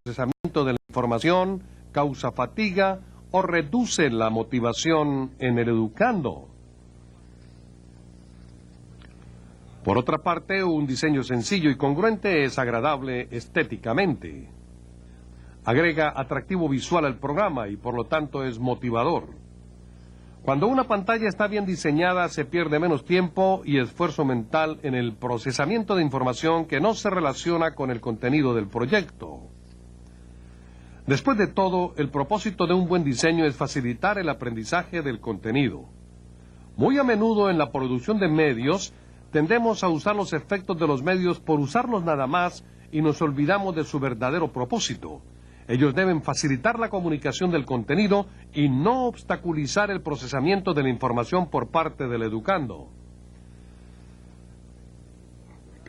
procesamiento de la información, causa fatiga o reduce la motivación en el educando. Por otra parte, un diseño sencillo y congruente es agradable estéticamente. Agrega atractivo visual al programa y por lo tanto es motivador. Cuando una pantalla está bien diseñada, se pierde menos tiempo y esfuerzo mental en el procesamiento de información que no se relaciona con el contenido del proyecto. Después de todo, el propósito de un buen diseño es facilitar el aprendizaje del contenido. Muy a menudo en la producción de medios, tendemos a usar los efectos de los medios por usarlos nada más y nos olvidamos de su verdadero propósito. Ellos deben facilitar la comunicación del contenido y no obstaculizar el procesamiento de la información por parte del educando.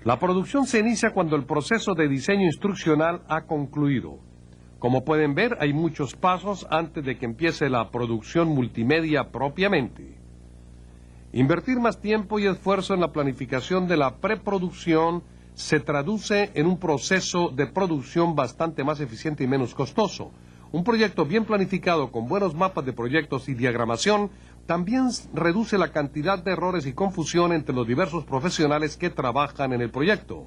La producción se inicia cuando el proceso de diseño instruccional ha concluido. Como pueden ver, hay muchos pasos antes de que empiece la producción multimedia propiamente. Invertir más tiempo y esfuerzo en la planificación de la preproducción se traduce en un proceso de producción bastante más eficiente y menos costoso. Un proyecto bien planificado con buenos mapas de proyectos y diagramación también reduce la cantidad de errores y confusión entre los diversos profesionales que trabajan en el proyecto.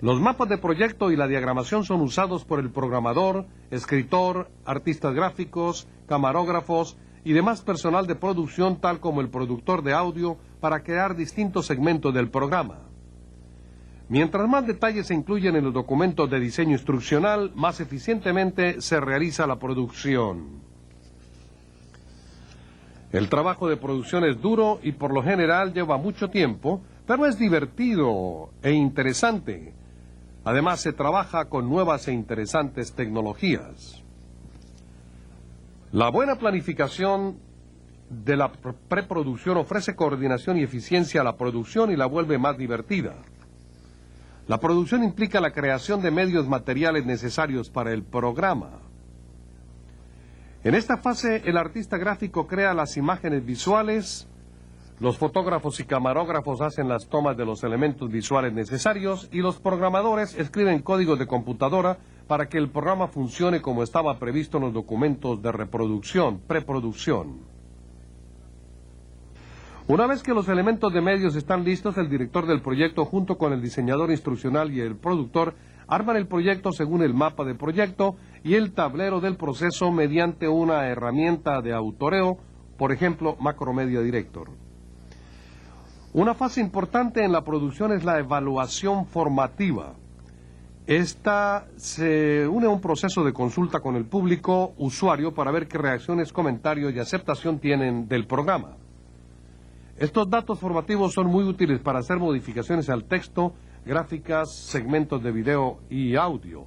Los mapas de proyecto y la diagramación son usados por el programador, escritor, artistas gráficos, camarógrafos y demás personal de producción, tal como el productor de audio, para crear distintos segmentos del programa. Mientras más detalles se incluyen en los documentos de diseño instruccional, más eficientemente se realiza la producción. El trabajo de producción es duro y por lo general lleva mucho tiempo, pero es divertido e interesante. Además, se trabaja con nuevas e interesantes tecnologías. La buena planificación de la preproducción ofrece coordinación y eficiencia a la producción y la vuelve más divertida. La producción implica la creación de medios materiales necesarios para el programa. En esta fase, el artista gráfico crea las imágenes visuales, los fotógrafos y camarógrafos hacen las tomas de los elementos visuales necesarios y los programadores escriben códigos de computadora para que el programa funcione como estaba previsto en los documentos de reproducción, preproducción. Una vez que los elementos de medios están listos, el director del proyecto junto con el diseñador instruccional y el productor arman el proyecto según el mapa de proyecto y el tablero del proceso mediante una herramienta de autoreo, por ejemplo, Macromedia Director. Una fase importante en la producción es la evaluación formativa. Esta se une a un proceso de consulta con el público usuario para ver qué reacciones, comentarios y aceptación tienen del programa. Estos datos formativos son muy útiles para hacer modificaciones al texto, gráficas, segmentos de video y audio.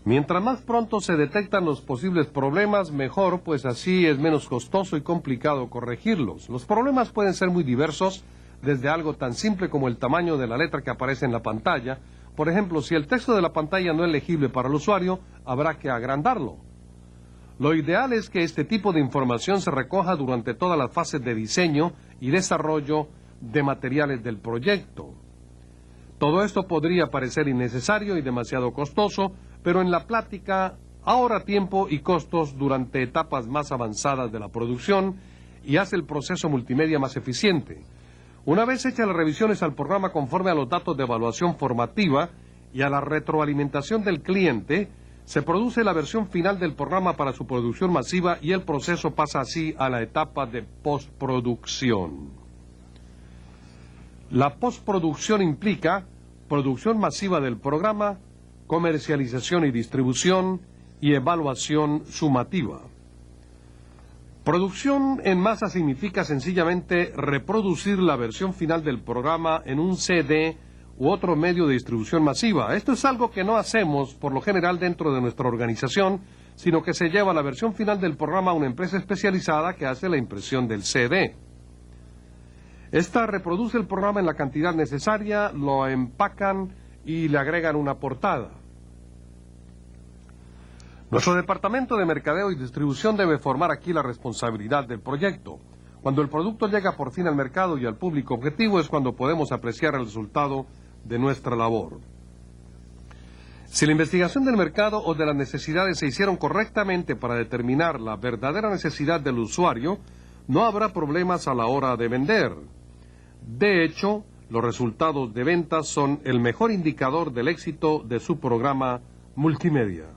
Mientras más pronto se detectan los posibles problemas, mejor, pues así es menos costoso y complicado corregirlos. Los problemas pueden ser muy diversos, desde algo tan simple como el tamaño de la letra que aparece en la pantalla. Por ejemplo, si el texto de la pantalla no es legible para el usuario, habrá que agrandarlo. Lo ideal es que este tipo de información se recoja durante todas las fases de diseño y desarrollo de materiales del proyecto. Todo esto podría parecer innecesario y demasiado costoso, pero en la práctica ahorra tiempo y costos durante etapas más avanzadas de la producción y hace el proceso multimedia más eficiente. Una vez hechas las revisiones al programa conforme a los datos de evaluación formativa y a la retroalimentación del cliente, se produce la versión final del programa para su producción masiva y el proceso pasa así a la etapa de postproducción. La postproducción implica producción masiva del programa, comercialización y distribución y evaluación sumativa. Producción en masa significa sencillamente reproducir la versión final del programa en un CD u otro medio de distribución masiva. Esto es algo que no hacemos por lo general dentro de nuestra organización, sino que se lleva la versión final del programa a una empresa especializada que hace la impresión del CD. Esta reproduce el programa en la cantidad necesaria, lo empacan y le agregan una portada. Nuestro departamento de mercadeo y distribución debe formar aquí la responsabilidad del proyecto. Cuando el producto llega por fin al mercado y al público objetivo es cuando podemos apreciar el resultado de nuestra labor. Si la investigación del mercado o de las necesidades se hicieron correctamente para determinar la verdadera necesidad del usuario, no habrá problemas a la hora de vender. De hecho, los resultados de ventas son el mejor indicador del éxito de su programa multimedia.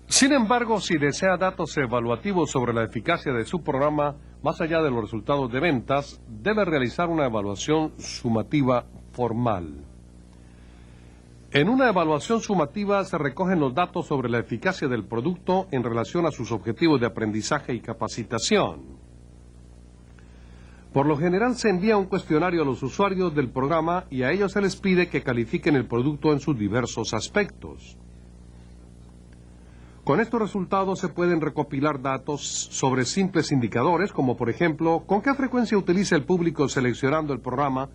Sin embargo, si desea datos evaluativos sobre la eficacia de su programa, más allá de los resultados de ventas, debe realizar una evaluación sumativa formal. En una evaluación sumativa se recogen los datos sobre la eficacia del producto en relación a sus objetivos de aprendizaje y capacitación. Por lo general se envía un cuestionario a los usuarios del programa y a ellos se les pide que califiquen el producto en sus diversos aspectos. Con estos resultados se pueden recopilar datos sobre simples indicadores, como por ejemplo, con qué frecuencia utiliza el público seleccionando el programa,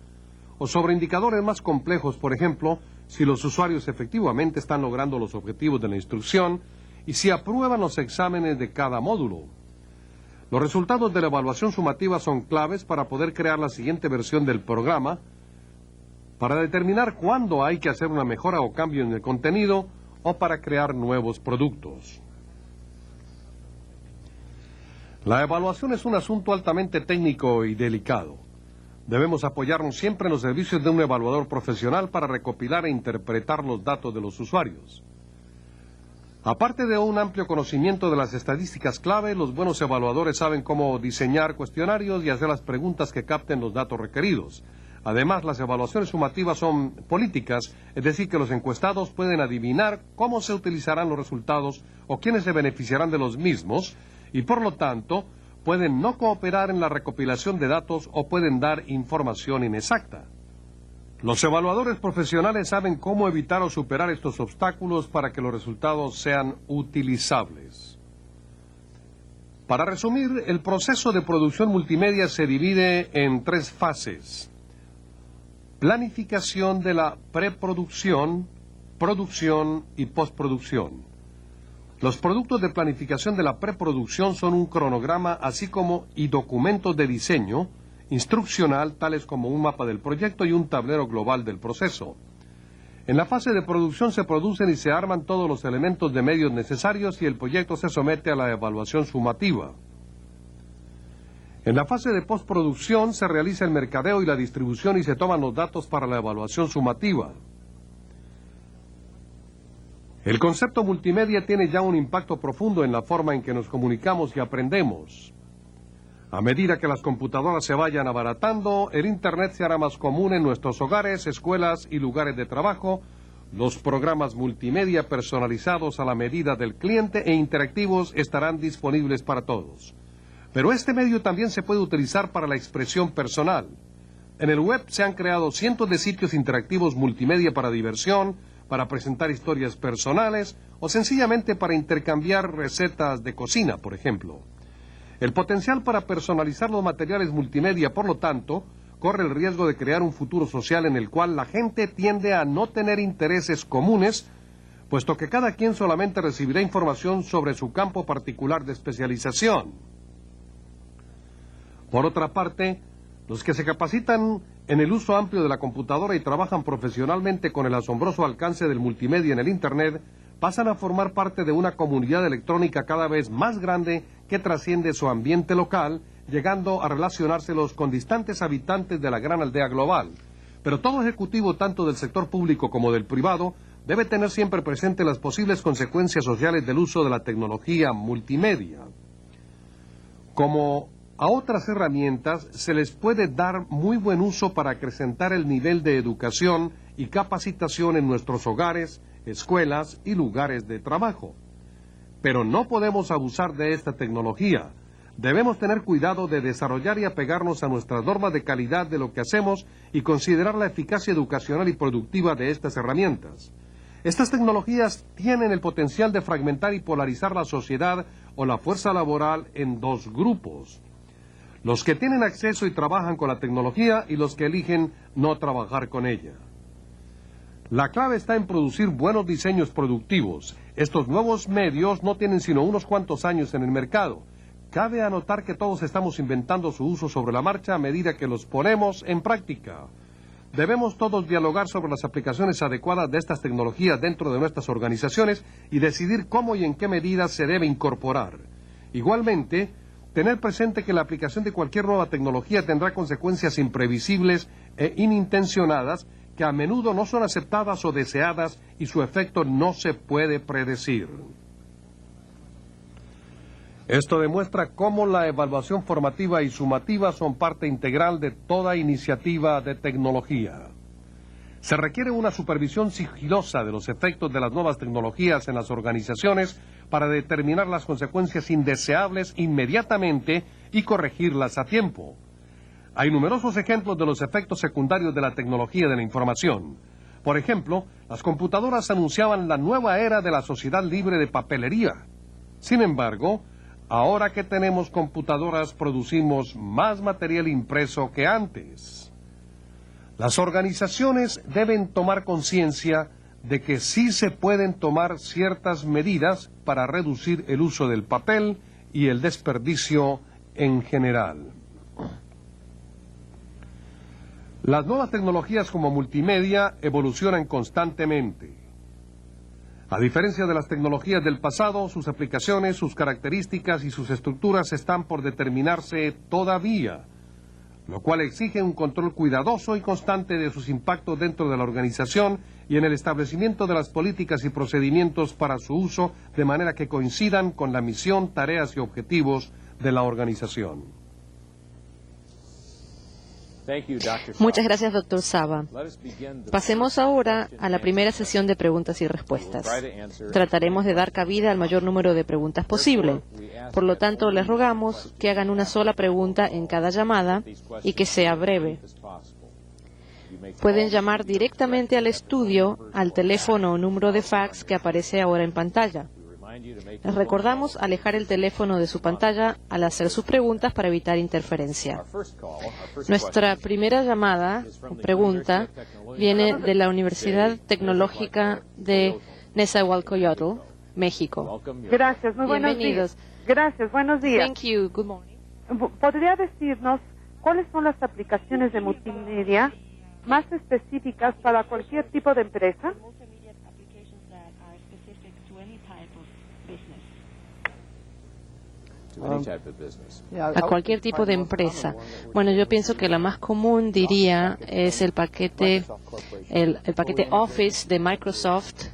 o sobre indicadores más complejos, por ejemplo, si los usuarios efectivamente están logrando los objetivos de la instrucción y si aprueban los exámenes de cada módulo. Los resultados de la evaluación sumativa son claves para poder crear la siguiente versión del programa, para determinar cuándo hay que hacer una mejora o cambio en el contenido, o para crear nuevos productos. La evaluación es un asunto altamente técnico y delicado. Debemos apoyarnos siempre en los servicios de un evaluador profesional para recopilar e interpretar los datos de los usuarios. Aparte de un amplio conocimiento de las estadísticas clave, los buenos evaluadores saben cómo diseñar cuestionarios y hacer las preguntas que capten los datos requeridos. Además, las evaluaciones sumativas son políticas, es decir, que los encuestados pueden adivinar cómo se utilizarán los resultados o quiénes se beneficiarán de los mismos, y por lo tanto, pueden no cooperar en la recopilación de datos o pueden dar información inexacta. Los evaluadores profesionales saben cómo evitar o superar estos obstáculos para que los resultados sean utilizables. Para resumir, el proceso de producción multimedia se divide en 3 fases. Planificación de la preproducción, producción y postproducción. Los productos de planificación de la preproducción son un cronograma así como documentos de diseño instruccional tales como un mapa del proyecto y un tablero global del proceso. En la fase de producción se producen y se arman todos los elementos de medios necesarios y el proyecto se somete a la evaluación sumativa. En la fase de postproducción se realiza el mercadeo y la distribución y se toman los datos para la evaluación sumativa. El concepto multimedia tiene ya un impacto profundo en la forma en que nos comunicamos y aprendemos. A medida que las computadoras se vayan abaratando, el Internet se hará más común en nuestros hogares, escuelas y lugares de trabajo. Los programas multimedia personalizados a la medida del cliente e interactivos estarán disponibles para todos. Pero este medio también se puede utilizar para la expresión personal. En el web se han creado cientos de sitios interactivos multimedia para diversión, para presentar historias personales o sencillamente para intercambiar recetas de cocina, por ejemplo. El potencial para personalizar los materiales multimedia, por lo tanto, corre el riesgo de crear un futuro social en el cual la gente tiende a no tener intereses comunes, puesto que cada quien solamente recibirá información sobre su campo particular de especialización. Por otra parte, los que se capacitan en el uso amplio de la computadora y trabajan profesionalmente con el asombroso alcance del multimedia en el Internet, pasan a formar parte de una comunidad electrónica cada vez más grande que trasciende su ambiente local, llegando a relacionárselos con distantes habitantes de la gran aldea global. Pero todo ejecutivo, tanto del sector público como del privado, debe tener siempre presente las posibles consecuencias sociales del uso de la tecnología multimedia. Como a otras herramientas, se les puede dar muy buen uso para acrecentar el nivel de educación y capacitación en nuestros hogares, escuelas y lugares de trabajo. Pero no podemos abusar de esta tecnología. Debemos tener cuidado de desarrollar y apegarnos a nuestras normas de calidad de lo que hacemos y considerar la eficacia educacional y productiva de estas herramientas. Estas tecnologías tienen el potencial de fragmentar y polarizar la sociedad o la fuerza laboral en 2 grupos. Los que tienen acceso y trabajan con la tecnología y los que eligen no trabajar con ella. La clave está en producir buenos diseños productivos. Estos nuevos medios no tienen sino unos cuantos años en el mercado. Cabe anotar que todos estamos inventando su uso sobre la marcha a medida que los ponemos en práctica. Debemos todos dialogar sobre las aplicaciones adecuadas de estas tecnologías dentro de nuestras organizaciones y decidir cómo y en qué medida se debe incorporar. Igualmente, tener presente que la aplicación de cualquier nueva tecnología tendrá consecuencias imprevisibles e inintencionadas que a menudo no son aceptadas o deseadas y su efecto no se puede predecir. Esto demuestra cómo la evaluación formativa y sumativa son parte integral de toda iniciativa de tecnología. Se requiere una supervisión sigilosa de los efectos de las nuevas tecnologías en las organizaciones para determinar las consecuencias indeseables inmediatamente y corregirlas a tiempo. Hay numerosos ejemplos de los efectos secundarios de la tecnología de la información. Por ejemplo, las computadoras anunciaban la nueva era de la sociedad libre de papelería. Sin embargo, ahora que tenemos computadoras, producimos más material impreso que antes. Las organizaciones deben tomar conciencia de que sí se pueden tomar ciertas medidas para reducir el uso del papel y el desperdicio en general. Las nuevas tecnologías como multimedia evolucionan constantemente. A diferencia de las tecnologías del pasado, sus aplicaciones, sus características y sus estructuras están por determinarse todavía, lo cual exige un control cuidadoso y constante de sus impactos dentro de la organización y en el establecimiento de las políticas y procedimientos para su uso de manera que coincidan con la misión, tareas y objetivos de la organización. Muchas gracias, Dr. Saba. Pasemos ahora a la primera sesión de preguntas y respuestas. Trataremos de dar cabida al mayor número de preguntas posible. Por lo tanto, les rogamos que hagan una sola pregunta en cada llamada y que sea breve. Pueden llamar directamente al estudio al teléfono o número de fax que aparece ahora en pantalla. Les recordamos alejar el teléfono de su pantalla al hacer sus preguntas para evitar interferencia. Nuestra primera llamada o pregunta viene de la Universidad Tecnológica de Nezahualcóyotl, México. Gracias, muy buenos días. Gracias, buenos días. Thank you. Good morning. ¿Podría decirnos cuáles son las aplicaciones de multimedia más específicas para cualquier tipo de empresa? A cualquier tipo de empresa. Bueno, yo pienso que la más común, diría, es el paquete Office de Microsoft,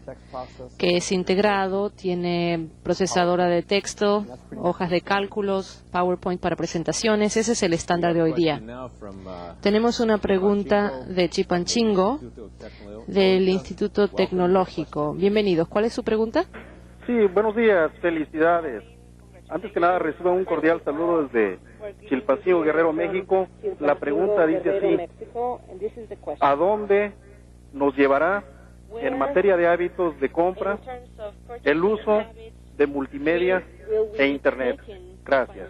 que es integrado, tiene procesadora de texto, hojas de cálculos, PowerPoint para presentaciones. Ese es el estándar de hoy día. Tenemos una pregunta de Chipanchingo, del Instituto Tecnológico. Bienvenidos. ¿Cuál es su pregunta? Sí, buenos días, felicidades. Antes que nada, reciba un cordial saludo desde Chilpancingo, Guerrero, México. La pregunta dice así: ¿a dónde nos llevará en materia de hábitos de compra el uso de multimedia e Internet? Gracias.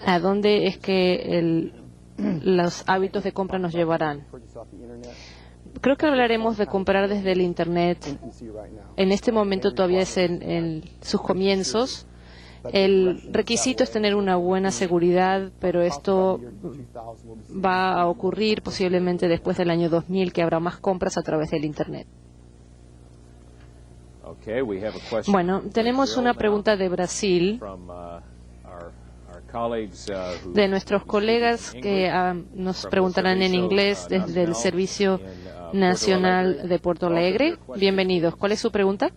¿A dónde es que los hábitos de compra nos llevarán? Creo que hablaremos de comprar desde el Internet. En este momento todavía es en sus comienzos. El requisito es tener una buena seguridad, pero esto va a ocurrir posiblemente después del año 2000, que habrá más compras a través del Internet. Bueno, tenemos una pregunta de Brasil, de nuestros colegas que nos preguntarán en inglés desde el Servicio Nacional de Porto Alegre. Bienvenidos. ¿Cuál es su pregunta?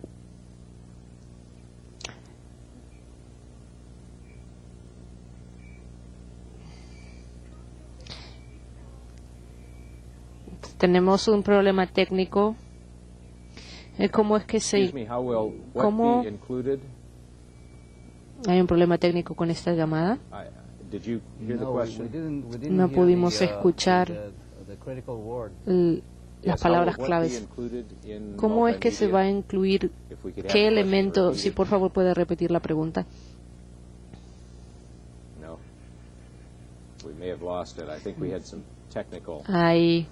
Tenemos un problema técnico. ¿Cómo es que ¿Cómo hay un problema técnico con esta llamada? No pudimos escuchar las palabras claves. ¿Cómo es que se va a incluir qué elemento? Si por favor puede repetir la pregunta. Hay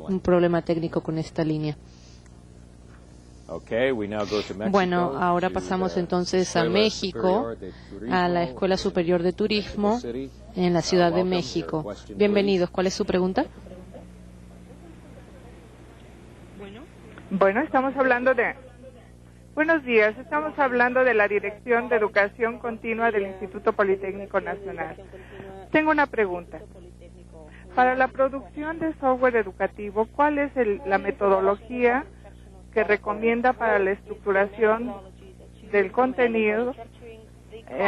un problema técnico con esta línea. Bueno, ahora pasamos entonces a México, a la Escuela Superior de Turismo en la Ciudad de México. Bienvenidos. ¿Cuál es su pregunta? Bueno, Buenos días, estamos hablando de la Dirección de Educación Continua del Instituto Politécnico Nacional. Tengo una pregunta. Para la producción de software educativo, ¿cuál es la metodología que recomienda para la estructuración del contenido,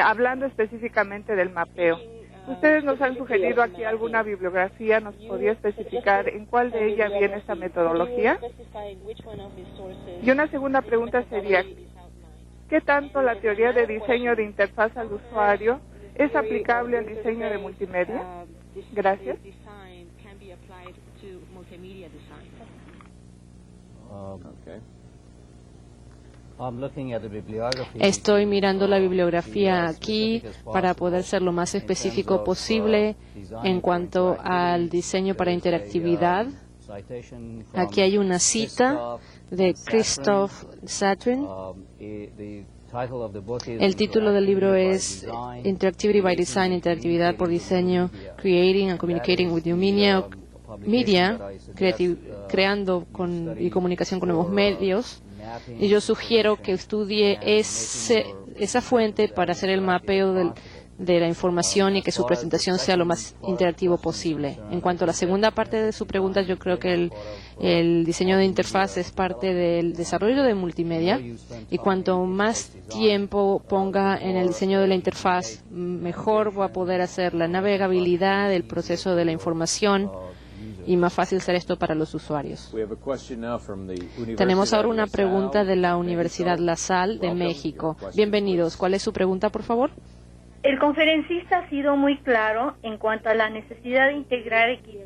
hablando específicamente del mapeo? Ustedes nos han sugerido aquí alguna bibliografía, ¿nos podría especificar en cuál de ellas viene esta metodología? Y una segunda pregunta sería, ¿qué tanto la teoría de diseño de interfaz al usuario es aplicable al diseño de multimedia? Gracias. Estoy mirando la bibliografía aquí para poder ser lo más específico posible en cuanto al diseño para interactividad. Aquí hay una cita de Christoph Satrin. El título del libro es Interactivity by Design, Interactividad por Diseño, Creating and Communicating with New Media, creando y comunicación con nuevos medios. Y yo sugiero que estudie esa fuente para hacer el mapeo de la información y que su presentación sea lo más interactivo posible. En cuanto a la segunda parte de su pregunta, yo creo que el diseño de interfaz es parte del desarrollo de multimedia y cuanto más tiempo ponga en el diseño de la interfaz, mejor va a poder hacer la navegabilidad, el proceso de la información y más fácil ser esto para los usuarios. Tenemos ahora una pregunta de la Universidad La Salle de México. Bienvenidos. ¿Cuál es su pregunta, por favor? El conferencista ha sido muy claro en cuanto a la necesidad de integrar equipos.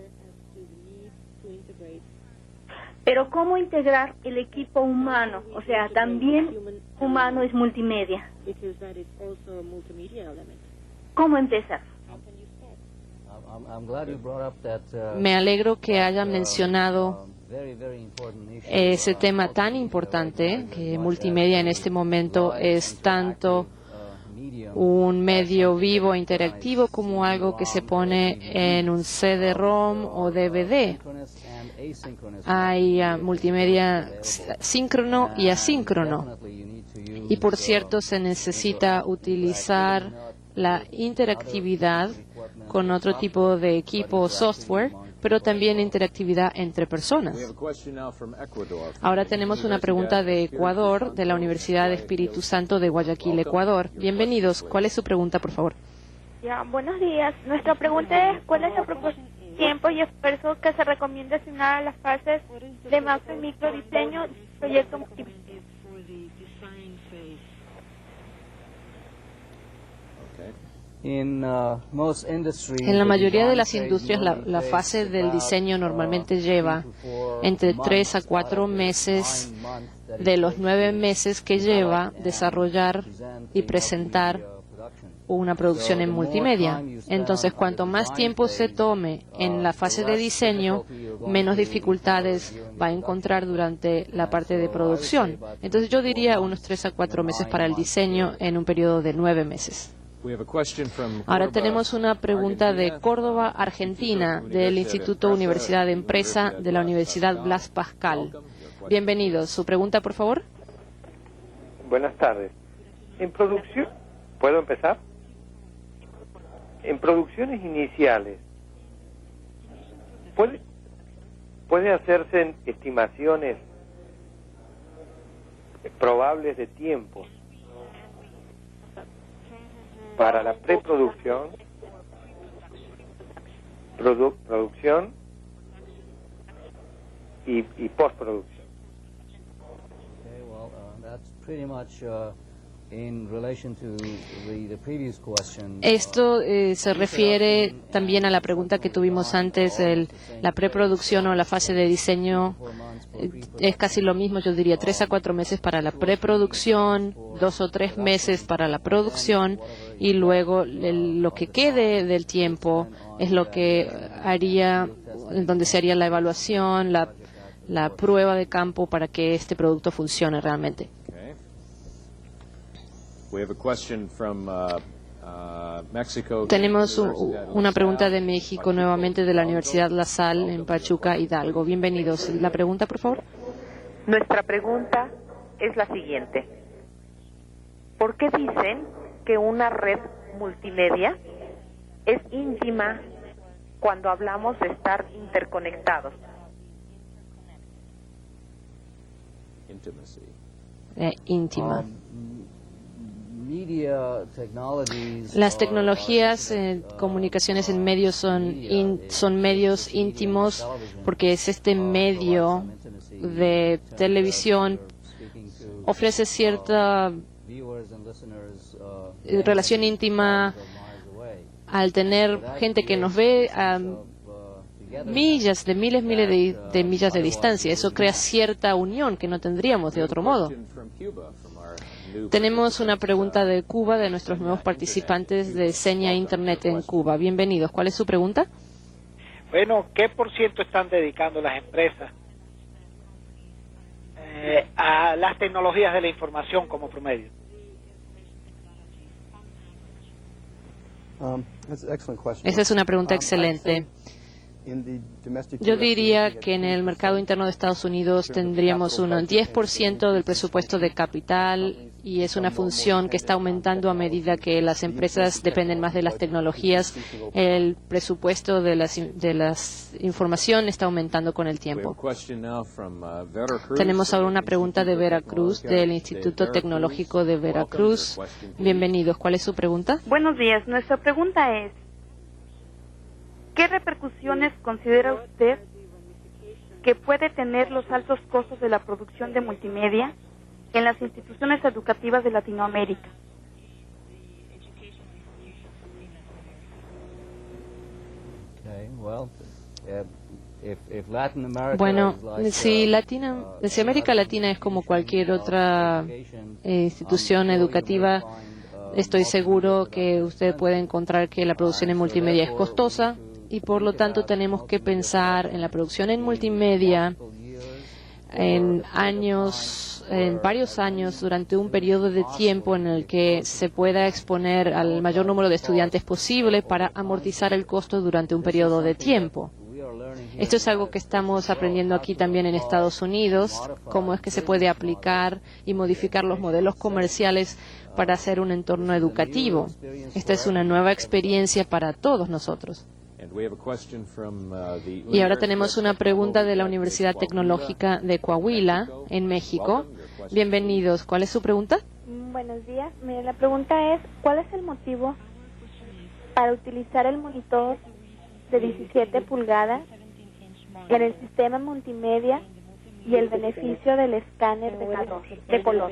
Pero ¿cómo integrar el equipo humano? O sea, también humano es multimedia. ¿Cómo empezar? Me alegro que haya mencionado ese tema tan importante, que multimedia en este momento es tanto un medio vivo e interactivo como algo que se pone en un CD-ROM o DVD. Hay multimedia síncrono y asíncrono. Y por cierto, se necesita utilizar la interactividad con otro tipo de equipo o software, pero también interactividad entre personas. Ahora tenemos una pregunta de Ecuador, de la Universidad de Espíritu Santo de Guayaquil, Ecuador. Bienvenidos. ¿Cuál es su pregunta, por favor? Buenos días. Nuestra pregunta es, ¿cuál es el tiempo y esfuerzo que se recomienda asignar a las fases de macro y micro diseño del proyecto multimedia? En la mayoría de las industrias, la fase del diseño normalmente lleva entre 3 a 4 meses de los 9 meses que lleva desarrollar y presentar una producción en multimedia. Entonces, cuanto más tiempo se tome en la fase de diseño, menos dificultades va a encontrar durante la parte de producción. Entonces, yo diría unos 3 a 4 meses para el diseño en un periodo de 9 meses. Ahora tenemos una pregunta de Córdoba, Argentina, del Instituto Universidad de Empresa de la Universidad Blas Pascal. Bienvenidos. ¿Su pregunta, por favor? Buenas tardes. En producción, ¿puedo empezar? En producciones iniciales, ¿puede hacerse estimaciones probables de tiempos para la preproducción, producción y postproducción? Esto se refiere también a la pregunta que tuvimos antes, la preproducción o la fase de diseño. Es casi lo mismo, yo diría 3 a 4 meses para la preproducción, 2 o 3 meses para la producción y luego lo que quede del tiempo es lo que haría, donde se haría la evaluación, la prueba de campo para que este producto funcione realmente. Okay. We have a question from Mexico. Tenemos una pregunta de México, nuevamente de la Universidad La Salle en Pachuca, Hidalgo. Bienvenidos. La pregunta, por favor. Nuestra pregunta es la siguiente. ¿Por qué dicen que una red multimedia es íntima cuando hablamos de estar interconectados? Íntima. Las tecnologías, comunicaciones en medios son medios íntimos porque es este medio de televisión ofrece cierta relación íntima al tener gente que nos ve a miles de millas de distancia. Eso crea cierta unión que no tendríamos de otro modo. Tenemos una pregunta de Cuba, de nuestros nuevos participantes de Seña Internet en Cuba. Bienvenidos. ¿Cuál es su pregunta? Bueno, ¿qué por ciento están dedicando las empresas a las tecnologías de la información como promedio? Esa es una pregunta excelente. Yo diría que en el mercado interno de Estados Unidos tendríamos un 10% del presupuesto de capital y es una función que está aumentando a medida que las empresas dependen más de las tecnologías. El presupuesto de las información está aumentando con el tiempo. Tenemos ahora una pregunta de Veracruz, del Instituto Tecnológico de Veracruz. Bienvenidos. ¿Cuál es su pregunta? Buenos días. Nuestra pregunta es: ¿qué repercusiones considera usted que puede tener los altos costos de la producción de multimedia en las instituciones educativas de Latinoamérica? Bueno, si América Latina es como cualquier otra institución educativa, estoy seguro que usted puede encontrar que la producción en multimedia es costosa y por lo tanto tenemos que pensar en la producción en multimedia en varios años, durante un periodo de tiempo en el que se pueda exponer al mayor número de estudiantes posible para amortizar el costo durante un periodo de tiempo. Esto es algo que estamos aprendiendo aquí también en Estados Unidos, cómo es que se puede aplicar y modificar los modelos comerciales para hacer un entorno educativo. Esta es una nueva experiencia para todos nosotros. Y ahora tenemos una pregunta de la Universidad Tecnológica de Coahuila, en México. Bienvenidos. ¿Cuál es su pregunta? Buenos días. Mire, la pregunta es: ¿cuál es el motivo para utilizar el monitor de 17 pulgadas en el sistema multimedia y el beneficio del escáner de color?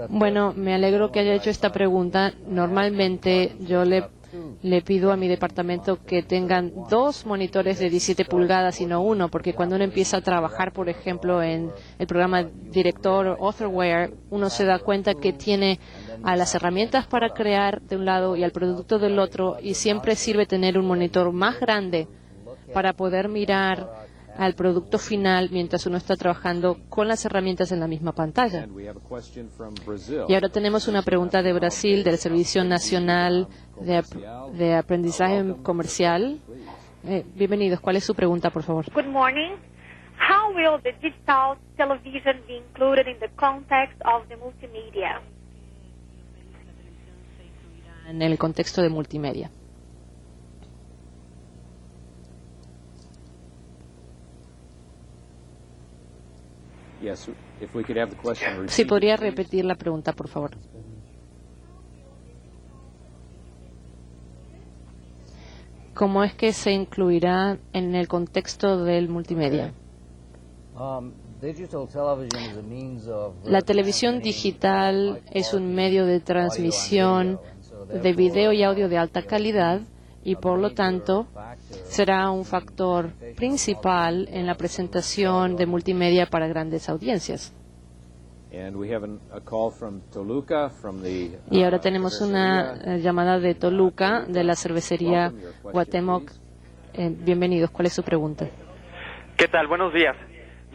Bueno, me alegro que haya hecho esta pregunta. Normalmente yo le pido a mi departamento que tengan 2 monitores de 17 pulgadas y no uno, porque cuando uno empieza a trabajar, por ejemplo, en el programa Director o Authorware, uno se da cuenta que tiene a las herramientas para crear de un lado y al producto del otro, y siempre sirve tener un monitor más grande para poder mirar al producto final mientras uno está trabajando con las herramientas en la misma pantalla. Y ahora tenemos una pregunta de Brasil, del Servicio Nacional de Aprendizaje Comercial. Bienvenidos. ¿Cuál es su pregunta, por favor? Good morning. How will the digital television be included in the context of the multimedia? En el contexto de multimedia. Si podría repetir la pregunta, por favor. ¿Cómo es que se incluirá en el contexto del multimedia? La televisión digital es un medio de transmisión de video y audio de alta calidad y, por lo tanto, será un factor principal en la presentación de multimedia para grandes audiencias. Y ahora tenemos una llamada de Toluca, de la cervecería Cuauhtémoc. Bienvenidos. ¿Cuál es su pregunta? ¿Qué tal? Buenos días.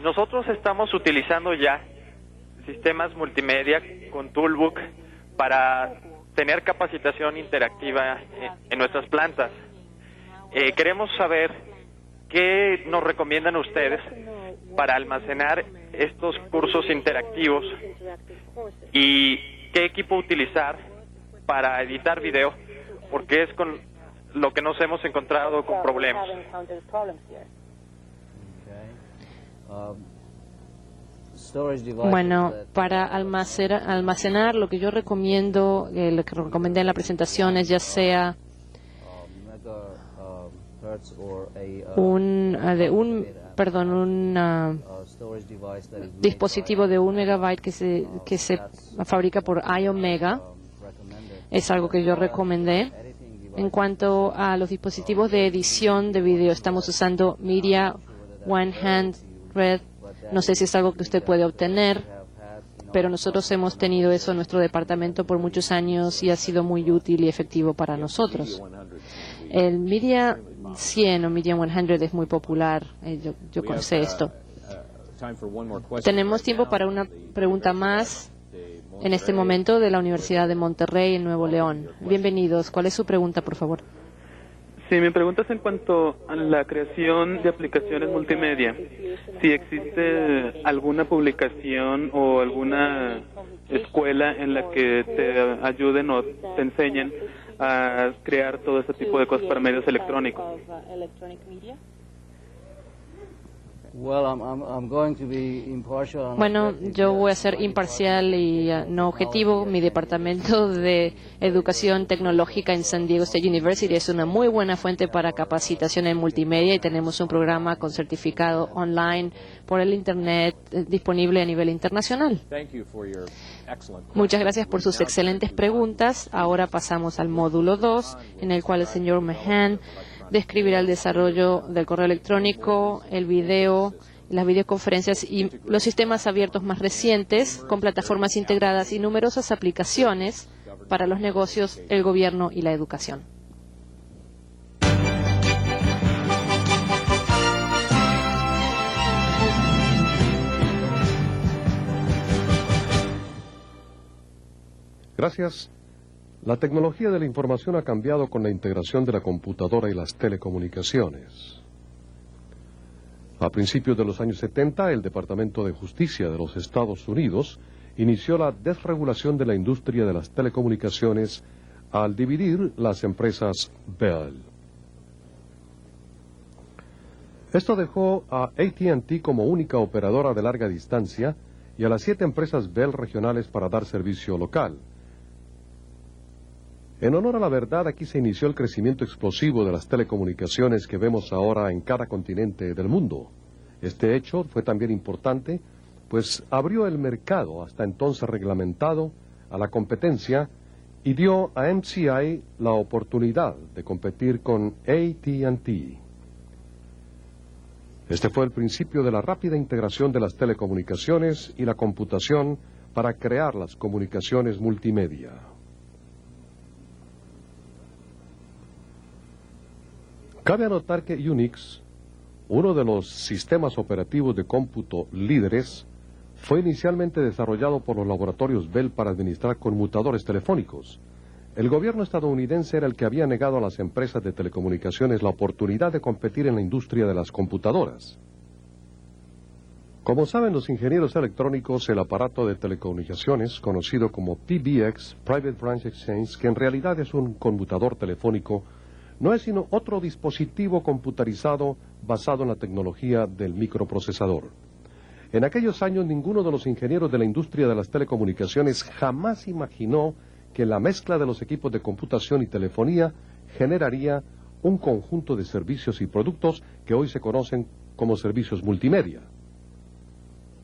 Nosotros estamos utilizando ya sistemas multimedia con Toolbook para tener capacitación interactiva en nuestras plantas. Queremos saber qué nos recomiendan ustedes para almacenar estos cursos interactivos y qué equipo utilizar para editar video, porque es con lo que nos hemos encontrado con problemas. Bueno, para almacenar lo que yo recomiendo, lo que recomendé en la presentación es ya sea un dispositivo de 1 megabyte que se fabrica por iOmega. Es algo que yo recomendé. En cuanto a los dispositivos de edición de video, estamos usando Media 100. No sé si es algo que usted puede obtener, pero nosotros hemos tenido eso en nuestro departamento por muchos años y ha sido muy útil y efectivo para nosotros. El Media 100 o Media 100 es muy popular. Yo sé esto. Tenemos tiempo para una pregunta más en este momento de la Universidad de Monterrey, en Nuevo León. Bienvenidos. ¿Cuál es su pregunta, por favor? Sí, mi pregunta es en cuanto a la creación de aplicaciones multimedia. Si existe alguna publicación o alguna escuela en la que te ayuden o te enseñen a crear todo ese tipo de cosas para medios electrónicos. Bueno, yo voy a ser imparcial y no objetivo. Mi departamento de educación tecnológica en San Diego State University es una muy buena fuente para capacitación en multimedia y tenemos un programa con certificado online por el Internet disponible a nivel internacional. Muchas gracias por sus excelentes preguntas. Ahora pasamos al módulo 2, en el cual el señor Mahan describirá el desarrollo del correo electrónico, el video, las videoconferencias y los sistemas abiertos más recientes con plataformas integradas y numerosas aplicaciones para los negocios, el gobierno y la educación. Gracias. La tecnología de la información ha cambiado con la integración de la computadora y las telecomunicaciones. A principios de los años 70, el Departamento de Justicia de los Estados Unidos inició la desregulación de la industria de las telecomunicaciones al dividir las empresas Bell. Esto dejó a AT&T como única operadora de larga distancia y a las 7 empresas Bell regionales para dar servicio local. En honor a la verdad, aquí se inició el crecimiento explosivo de las telecomunicaciones que vemos ahora en cada continente del mundo. Este hecho fue también importante, pues abrió el mercado, hasta entonces reglamentado, a la competencia y dio a MCI la oportunidad de competir con AT&T. Este fue el principio de la rápida integración de las telecomunicaciones y la computación para crear las comunicaciones multimedia. Cabe anotar que Unix, uno de los sistemas operativos de cómputo líderes, fue inicialmente desarrollado por los laboratorios Bell para administrar conmutadores telefónicos. El gobierno estadounidense era el que había negado a las empresas de telecomunicaciones la oportunidad de competir en la industria de las computadoras. Como saben los ingenieros electrónicos, el aparato de telecomunicaciones, conocido como PBX, Private Branch Exchange, que en realidad es un conmutador telefónico, no es sino otro dispositivo computarizado basado en la tecnología del microprocesador. En aquellos años, ninguno de los ingenieros de la industria de las telecomunicaciones jamás imaginó que la mezcla de los equipos de computación y telefonía generaría un conjunto de servicios y productos que hoy se conocen como servicios multimedia.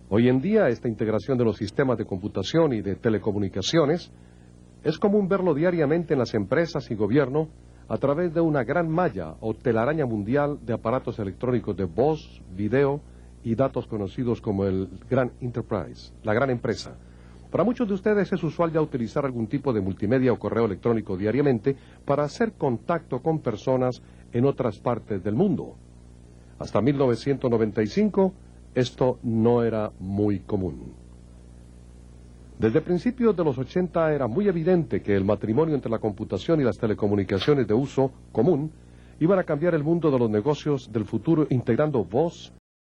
Hoy en día, esta integración de los sistemas de computación y de telecomunicaciones es común verlo diariamente en las empresas y gobierno a través de una gran malla o telaraña mundial de aparatos electrónicos de voz, video y datos conocidos como el Gran Enterprise, la gran empresa. Para muchos de ustedes es usual ya utilizar algún tipo de multimedia o correo electrónico diariamente para hacer contacto con personas en otras partes del mundo. Hasta 1995, esto no era muy común. Desde principios de los 80 era muy evidente que el matrimonio entre la computación y las telecomunicaciones de uso común iban a cambiar el mundo de los negocios del futuro integrando voz,